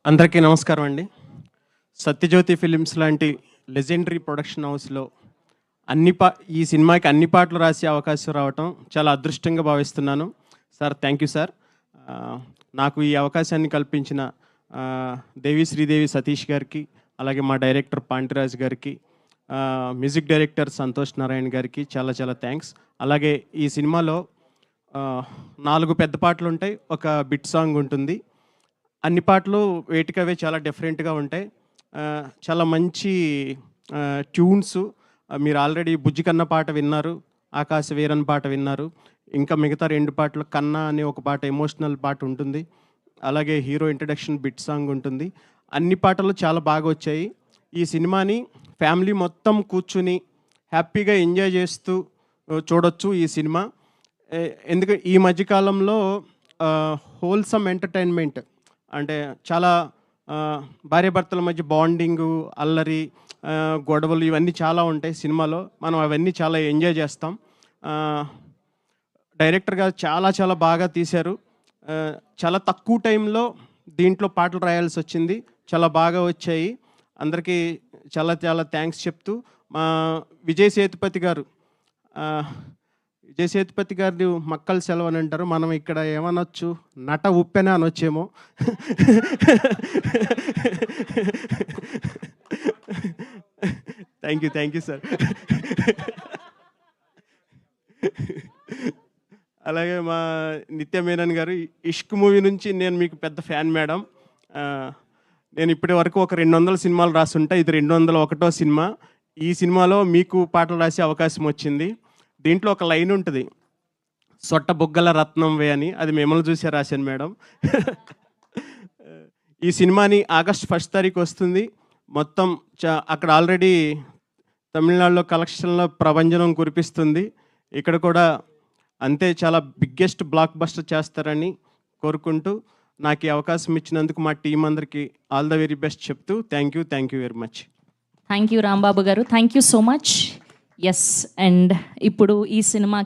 అందరికీ నమస్కారం అండి. సత్యజ్యోతి ఫిలిమ్స్ లాంటి లెజెండరీ ప్రొడక్షన్ హౌస్‌లో ఈ సినిమాకి అన్ని పాటలు రాసే అవకాశం రావటం చాలా అదృష్టంగా భావిస్తున్నాను. Sir thank you sir. నాకు ఈ అవకాశాన్ని కల్పించిన దేవి శ్రీదేవి సతీష్ గారికి, అలాగే మా డైరెక్టర్ పాండిరాజ్ గారికి, మ్యూజిక్ డైరెక్టర్ సంతోష్ నారాయణ గారికి చాలా చాలా థ్యాంక్స్. అలాగే ఈ సినిమాలో 4 పెద్ద పాటలు ఉంటాయి, ఒక బిట్ సాంగ్ ఉంటుంది. అన్ని పాటలు వేటికవే చాలా డిఫరెంట్గా ఉంటాయి. చాలా మంచి ట్యూన్స్. మీరు ఆల్రెడీ బుజ్జి కన్న పాట విన్నారు, ఆకాశ వీరన్ పాట విన్నారు. ఇంకా మిగతా 2 పాటలు కన్నా అనే ఒక పాట ఎమోషనల్ పాట ఉంటుంది. అలాగే హీరో ఇంట్రడక్షన్ బిట్ సాంగ్ ఉంటుంది. అన్ని పాటలు చాలా బాగా వచ్చాయి. ఈ సినిమాని ఫ్యామిలీ మొత్తం కూర్చుని హ్యాపీగా ఎంజాయ్ చేస్తూ చూడొచ్చు ఈ సినిమా. ఎందుకంటే ఈ మధ్యకాలంలో హోల్సమ్ ఎంటర్టైన్మెంట్ అంటే చాలా భార్యాభర్తల మధ్య బాండింగు, అల్లరి, గొడవలు ఇవన్నీ చాలా ఉంటాయి సినిమాలో. మనం అవన్నీ చాలా ఎంజాయ్ చేస్తాం. డైరెక్టర్ గారు చాలా చాలా బాగా తీశారు. చాలా తక్కువ టైంలో దీంట్లో పాటలు రాయాల్సి వచ్చింది. చాలా బాగా వచ్చాయి. అందరికీ చాలా చాలా థ్యాంక్స్ చెప్తూ మా విజయ్ సేతుపతి గారు మక్కల సెలవు అని అంటారు. మనం ఇక్కడ ఏమనొచ్చు, నట ఉప్పెన అనొచ్చేమో. Thank you sir. అలాగే మా నిత్య మేనన్ గారు, ఇష్క్ మూవీ నుంచి నేను మీకు పెద్ద ఫ్యాన్ మేడం. నేను ఇప్పటి వరకు ఒక 200 సినిమాలు రాసుంటా, ఇది 201వ సినిమా. ఈ సినిమాలో మీకు పాటలు రాసే అవకాశం వచ్చింది. దీంట్లో ఒక లైన్ ఉంటుంది, సొట్ట బుగ్గల రత్నం వే అని. అది మిమ్మల్ని చూసే రాశాను మేడం. ఈ సినిమాని ఆగస్ట్ 1 తారీఖు వస్తుంది. మొత్తం అక్కడ ఆల్రెడీ తమిళనాడులో కలెక్షన్లో ప్రభంజనం కురిపిస్తుంది. ఇక్కడ కూడా అంతే చాలా బిగ్గెస్ట్ బ్లాక్ బస్టర్ చేస్తారని కోరుకుంటూ నాకు ఈ అవకాశం ఇచ్చినందుకు మా టీం అందరికీ ఆల్ ద వెరీ బెస్ట్ చెప్తూ thank you very much. Thank you Rambabu garu, thank you so much. Yes, and ఇప్పుడు ఈ సినిమా